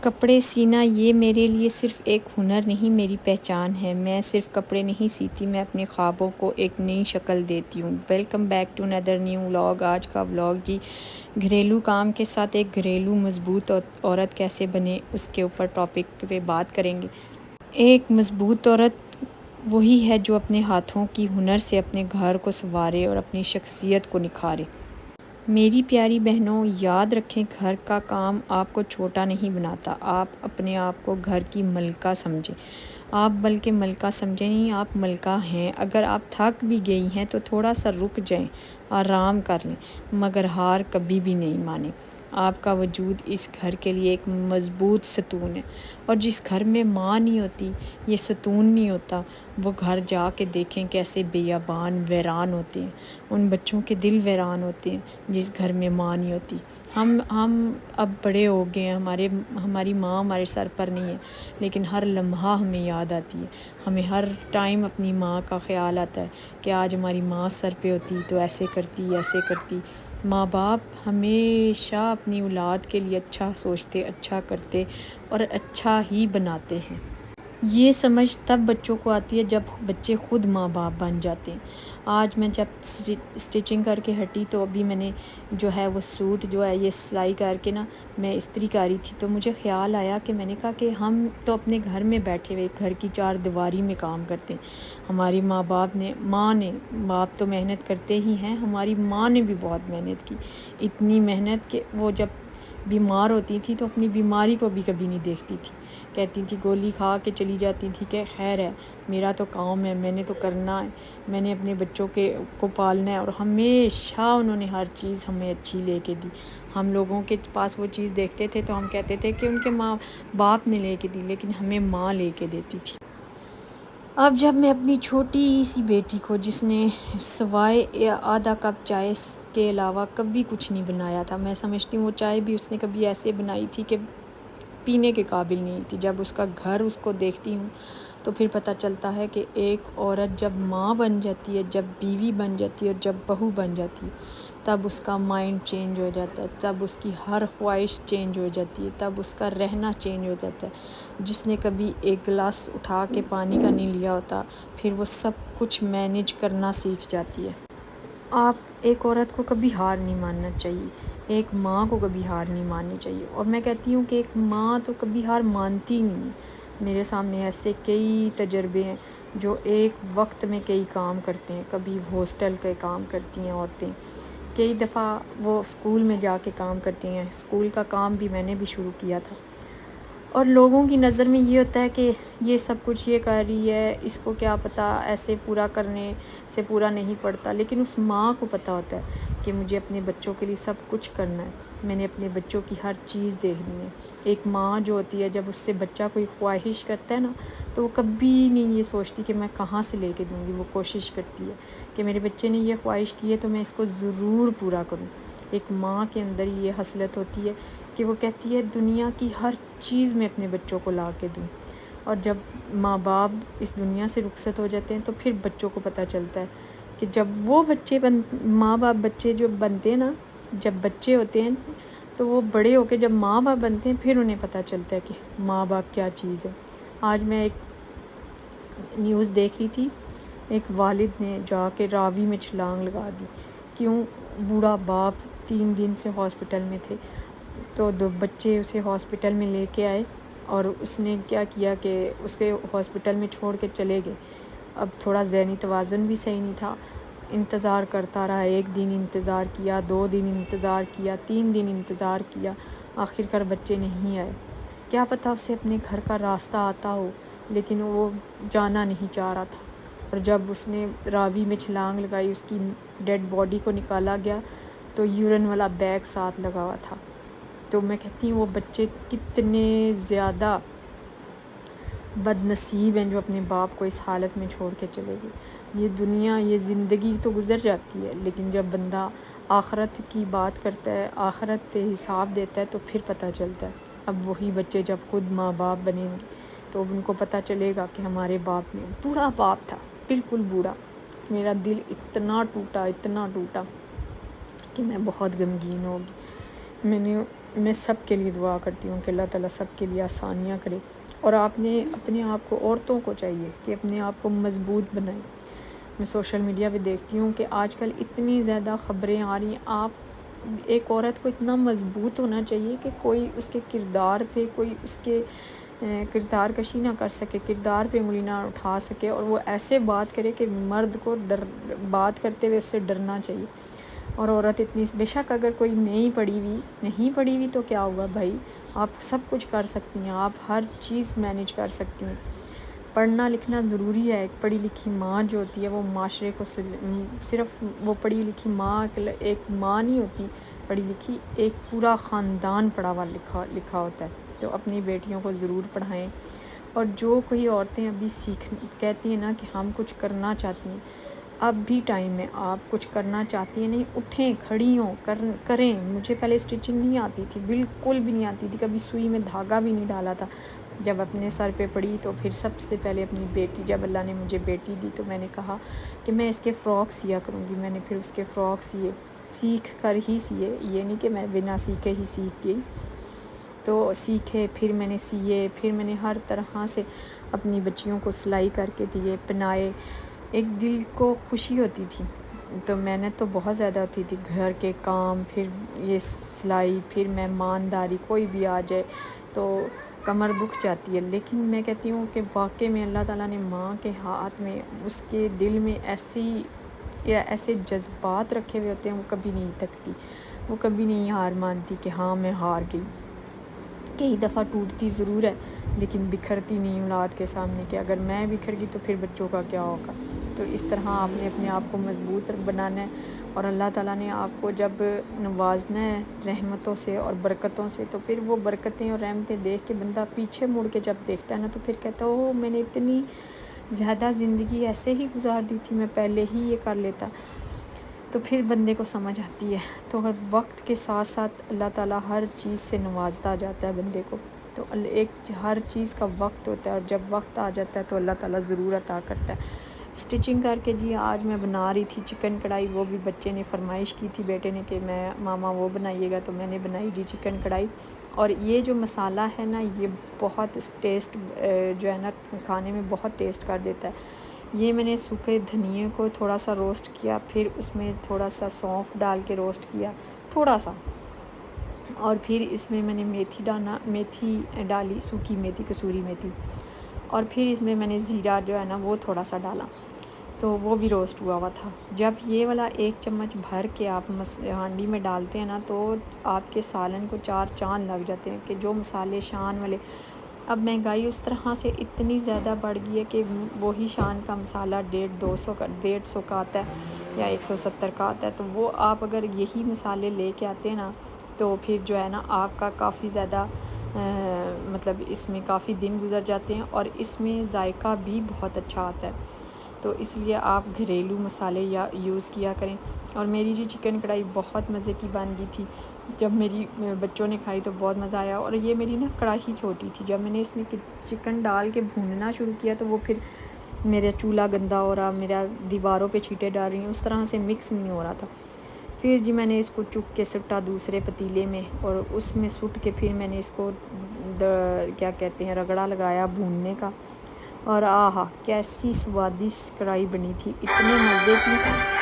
کپڑے سینا یہ میرے لیے صرف ایک ہنر نہیں، میری پہچان ہے۔ میں صرف کپڑے نہیں سیتی، میں اپنے خوابوں کو ایک نئی شکل دیتی ہوں۔ Welcome back to another new vlog. آج کا ولاگ جی گھریلو کام کے ساتھ ایک گھریلو مضبوط عورت کیسے بنے، اس کے اوپر ٹاپک پہ بات کریں گے۔ ایک مضبوط عورت وہی ہے جو اپنے ہاتھوں کی ہنر سے اپنے گھر کو سنوارے اور اپنی شخصیت کو نکھارے۔ میری پیاری بہنوں، یاد رکھیں، گھر کا کام آپ کو چھوٹا نہیں بناتا۔ آپ اپنے آپ کو گھر کی ملکہ سمجھیں۔ آپ بلکہ ملکہ سمجھیں نہیں، آپ ملکہ ہیں۔ اگر آپ تھک بھی گئی ہیں تو تھوڑا سا رک جائیں، آرام کر لیں، مگر ہار کبھی بھی نہیں مانیں۔ آپ کا وجود اس گھر کے لیے ایک مضبوط ستون ہے، اور جس گھر میں ماں نہیں ہوتی، یہ ستون نہیں ہوتا، وہ گھر جا کے دیکھیں کیسے بیابان ویران ہوتے ہیں۔ ان بچوں کے دل ویران ہوتے ہیں جس گھر میں ماں نہیں ہوتی۔ ہم اب بڑے ہو گئے ہیں، ہماری ماں ہمارے سر پر نہیں ہے، لیکن ہر لمحہ ہمیں یاد آتی ہے۔ ہمیں ہر ٹائم اپنی ماں کا خیال آتا ہے کہ آج ہماری ماں سر پہ ہوتی تو ایسے کرتی، ایسے کرتی۔ ماں باپ ہمیشہ اپنی اولاد کے لیے اچھا سوچتے، اچھا کرتے اور اچھا ہی بناتے ہیں۔ یہ سمجھ تب بچوں کو آتی ہے جب بچے خود ماں باپ بن جاتے ہیں۔ آج میں جب اسٹیچنگ کر کے ہٹی تو ابھی میں نے جو ہے وہ سوٹ جو ہے یہ سلائی کر کے میں استری کری تھی، تو مجھے خیال آیا کہ میں نے کہا کہ ہم تو اپنے گھر میں بیٹھے ہوئے گھر کی چار دیواری میں کام کرتے ہیں۔ ہماری ماں نے باپ تو محنت کرتے ہی ہیں، ہماری ماں نے بھی بہت محنت کی، اتنی محنت کہ وہ جب بیمار ہوتی تھی تو اپنی بیماری کو بھی کبھی نہیں دیکھتی تھی، کہتی تھی گولی کھا کے چلی جاتی تھی کہ خیر ہے، میرا تو کام ہے، میں نے تو کرنا ہے، میں نے اپنے بچوں کو پالنا ہے۔ اور ہمیشہ انہوں نے ہر چیز ہمیں اچھی لے کے دی۔ ہم لوگوں کے پاس وہ چیز دیکھتے تھے تو ہم کہتے تھے کہ ان کے ماں باپ نے لے کے دی، لیکن ہمیں ماں لے کے دیتی تھی۔ اب جب میں اپنی چھوٹی سی بیٹی کو، جس نے سوائے آدھا کپ چائے کے علاوہ کبھی کچھ نہیں بنایا تھا، میں سمجھتی ہوں وہ چائے بھی اس نے کبھی ایسے بنائی تھی کہ پینے کے قابل نہیں تھی، جب اس کا گھر اس کو دیکھتی ہوں تو پھر پتہ چلتا ہے کہ ایک عورت جب ماں بن جاتی ہے، جب بیوی بن جاتی ہے اور جب بہو بن جاتی ہے، تب اس کا مائنڈ چینج ہو جاتا ہے، تب اس کی ہر خواہش چینج ہو جاتی ہے، تب اس کا رہنا چینج ہو جاتا ہے۔ جس نے کبھی ایک گلاس اٹھا کے پانی کا نہیں لیا ہوتا، پھر وہ سب کچھ مینیج کرنا سیکھ جاتی ہے۔ آپ ایک عورت کو کبھی ہار نہیں ماننا چاہیے، ایک ماں کو کبھی ہار نہیں ماننی چاہیے، اور میں کہتی ہوں کہ ایک ماں تو کبھی ہار مانتی نہیں ہے۔ میرے سامنے ایسے کئی تجربے ہیں جو ایک وقت میں کئی کام کرتے ہیں۔ کبھی ہاسٹل کے کام کرتی ہیں عورتیں، کئی دفعہ وہ اسکول میں جا کے کام کرتی ہیں، اسکول کا کام بھی میں نے بھی شروع کیا تھا، اور لوگوں کی نظر میں یہ ہوتا ہے کہ یہ سب کچھ یہ کر رہی ہے، اس کو کیا پتہ، ایسے پورا کرنے سے پورا نہیں پڑتا، لیکن اس ماں کو پتہ ہوتا ہے کہ مجھے اپنے بچوں کے لیے سب کچھ کرنا ہے، میں نے اپنے بچوں کی ہر چیز دیکھنی ہے۔ ایک ماں جو ہوتی ہے، جب اس سے بچہ کوئی خواہش کرتا ہے تو وہ کبھی نہیں یہ سوچتی کہ میں کہاں سے لے کے دوں گی، وہ کوشش کرتی ہے کہ میرے بچے نے یہ خواہش کی ہے تو میں اس کو ضرور پورا کروں۔ ایک ماں کے اندر یہ حسرت ہوتی ہے کہ وہ کہتی ہے دنیا کی ہر چیز میں اپنے بچوں کو لا کے دوں، اور جب ماں باپ اس دنیا سے رخصت ہو جاتے ہیں تو پھر بچوں کو پتہ چلتا ہے کہ جب وہ ماں باپ بچے جو بنتے ہیں جب بچے ہوتے ہیں تو وہ بڑے ہو کے جب ماں باپ بنتے ہیں پھر انہیں پتہ چلتا ہے کہ ماں باپ کیا چیز ہے۔ آج میں ایک نیوز دیکھ رہی تھی، ایک والد نے جا کے راوی میں چھلانگ لگا دی۔ کیوں؟ بوڑھا باپ 3 دن سے ہاسپٹل میں تھے، تو 2 بچے اسے ہاسپٹل میں لے کے آئے، اور اس نے کیا کیا کہ اس کے ہاسپٹل میں چھوڑ کے چلے گئے۔ اب تھوڑا ذہنی توازن بھی صحیح نہیں تھا، انتظار کرتا رہا، 1 دن انتظار کیا، 2 دن انتظار کیا، 3 دن انتظار کیا، آخر کار بچے نہیں آئے۔ کیا پتہ اسے اپنے گھر کا راستہ آتا ہو، لیکن وہ جانا نہیں چاہ رہا تھا، اور جب اس نے راوی میں چھلانگ لگائی، اس کی ڈیڈ باڈی کو نکالا گیا تو یورین والا بیگ ساتھ لگا ہوا تھا۔ تو میں کہتی ہوں وہ بچے کتنے زیادہ بد نصیب ہیں جو اپنے باپ کو اس حالت میں چھوڑ کے چلے گئے۔ یہ دنیا، یہ زندگی تو گزر جاتی ہے، لیکن جب بندہ آخرت کی بات کرتا ہے، آخرت پہ حساب دیتا ہے تو پھر پتہ چلتا ہے۔ اب وہی بچے جب خود ماں باپ بنیں گے تو ان کو پتہ چلے گا کہ ہمارے باپ نے، بوڑھا باپ تھا، بالکل بوڑھا۔ میرا دل اتنا ٹوٹا کہ میں بہت غمگین ہو گئی۔ میں نے میں سب کے لیے دعا کرتی ہوں کہ اللہ تعالیٰ سب کے لیے آسانیاں کرے، اور آپ نے اپنے آپ کو، عورتوں کو چاہیے کہ اپنے آپ کو مضبوط بنائیں۔ میں سوشل میڈیا پہ دیکھتی ہوں کہ آج کل اتنی زیادہ خبریں آ رہی ہیں، آپ ایک عورت کو اتنا مضبوط ہونا چاہیے کہ کوئی اس کے کردار پہ، کوئی اس کے کردار کشی نہ کر سکے، کردار پہ انگلی نہ اٹھا سکے، اور وہ ایسے بات کرے کہ مرد کو بات کرتے ہوئے اس سے ڈرنا چاہیے۔ اور عورت اتنی، بے شک اگر کوئی نہیں پڑھی ہوئی تو کیا ہوا بھائی، آپ سب کچھ کر سکتی ہیں، آپ ہر چیز مینیج کر سکتی ہیں۔ پڑھنا لکھنا ضروری ہے۔ ایک پڑھی لکھی ماں جو ہوتی ہے وہ معاشرے کو، صرف وہ پڑھی لکھی ماں ایک ماں نہیں ہوتی، پڑھی لکھی ایک پورا خاندان پڑھا ہوا لکھا ہوتا ہے۔ تو اپنی بیٹیوں کو ضرور پڑھائیں۔ اور جو کوئی عورتیں ابھی کہتی ہیں نا کہ ہم کچھ کرنا چاہتی ہیں، اب بھی ٹائم ہے، آپ کچھ کرنا چاہتی ہیں نہیں، اٹھیں، کھڑی ہوں، کریں۔ مجھے پہلے اسٹیچنگ نہیں آتی تھی، بالکل بھی نہیں آتی تھی، کبھی سوئی میں دھاگا بھی نہیں ڈالا تھا۔ جب اپنے سر پہ پڑی تو پھر سب سے پہلے اپنی بیٹی، جب اللہ نے مجھے بیٹی دی تو میں نے کہا کہ میں اس کے فراک سیا کروں گی۔ میں نے پھر اس کے فراک سیے، سیکھ کر ہی سیے، یہ نہیں کہ میں بنا سیکھے ہی سیکھ گئی، تو سیکھے، پھر میں نے سیے، پھر میں نے ہر طرح سے اپنی بچیوں کو سلائی کر کے دیے، پہنائے۔ ایک دل کو خوشی ہوتی تھی، تو محنت تو بہت زیادہ ہوتی تھی، گھر کے کام، پھر یہ سلائی، پھر مہمانداری، کوئی بھی آ جائے تو کمر دکھ جاتی ہے۔ لیکن میں کہتی ہوں کہ واقعی میں اللہ تعالیٰ نے ماں کے ہاتھ میں، اس کے دل میں ایسے جذبات رکھے ہوئے ہوتے ہیں، وہ کبھی نہیں تھکتی، وہ کبھی نہیں ہار مانتی کہ ہاں میں ہار گئی۔ کئی دفعہ ٹوٹتی ضرور ہے لیکن بکھرتی نہیں اولاد کے سامنے، کہ اگر میں بکھر گئی تو پھر بچوں کا کیا ہوگا۔ تو اس طرح آپ نے اپنے آپ کو مضبوط بنانا ہے، اور اللہ تعالیٰ نے آپ کو جب نوازنا ہے رحمتوں سے اور برکتوں سے، تو پھر وہ برکتیں اور رحمتیں دیکھ کے بندہ پیچھے مڑ کے جب دیکھتا ہے نا، تو پھر کہتا ہے اوہ میں نے اتنی زیادہ زندگی ایسے ہی گزار دی تھی، میں پہلے ہی یہ کر لیتا۔ تو پھر بندے کو سمجھ آتی ہے۔ تو وقت کے ساتھ ساتھ اللہ تعالیٰ ہر چیز سے نوازتا جاتا ہے بندے کو، تو ہر چیز کا وقت ہوتا ہے، اور جب وقت آ جاتا ہے تو اللہ تعالیٰ ضرور عطا کرتا ہے۔ اسٹیچنگ کر کے جی آج میں بنا رہی تھی چکن کڑھائی، وہ بھی بچے نے فرمائش کی تھی، بیٹے نے، کہ میں ماما وہ بنائیے گا، تو میں نے بنائی جی چکن کڑھائی۔ اور یہ جو مسالہ ہے نا، یہ بہت ٹیسٹ جو ہے نا کھانے میں بہت ٹیسٹ کر دیتا ہے۔ یہ میں نے سوکھے دھنیے کو تھوڑا سا روسٹ کیا، پھر اس میں تھوڑا سا سونف ڈال کے روسٹ کیا تھوڑا سا، اور پھر اس میں میں نے میتھی ڈالی، سوکھی میتھی، کسوری میتھی، اور پھر اس میں نے زیرہ جو ہے نا وہ تھوڑا سا ڈالا، تو وہ بھی روسٹ ہوا تھا۔ جب یہ والا 1 چمچ بھر کے آپ ہانڈی میں ڈالتے ہیں نا، تو آپ کے سالن کو 4 چاند لگ جاتے ہیں، کہ جو مسالے شان والے۔ اب مہنگائی اس طرح سے اتنی زیادہ بڑھ گئی ہے کہ وہی شان کا مسالہ 150 کا آتا ہے یا 170 کا آتا ہے، تو وہ آپ اگر یہی مسالے لے کے آتے ہیں نا، تو پھر جو ہے نا آپ کا کافی زیادہ مطلب اس میں کافی دن گزر جاتے ہیں، اور اس میں ذائقہ بھی بہت اچھا آتا ہے۔ تو اس لیے آپ گھریلو مسالے یوز کیا کریں۔ اور میری جی چکن کڑھائی بہت مزے کی بن گئی تھی، جب میری بچوں نے کھائی تو بہت مزہ آیا۔ اور یہ میری نا کڑاہی چھوٹی تھی، جب میں نے اس میں چکن ڈال کے بھوننا شروع کیا تو وہ پھر میرا چولہا گندا ہو رہا، میرا دیواروں پہ چھینٹیں ڈال رہی ہیں، اس طرح سے مکس نہیں ہو رہا تھا۔ پھر جی میں نے اس کو چک کے سٹا دوسرے پتیلے میں، اور اس میں سٹ کے پھر میں نے اس کو کیا کہتے ہیں رگڑا لگایا بھوننے کا، اور آہا کیسی سوادشٹ کڑھائی بنی تھی، اتنے مزے کی۔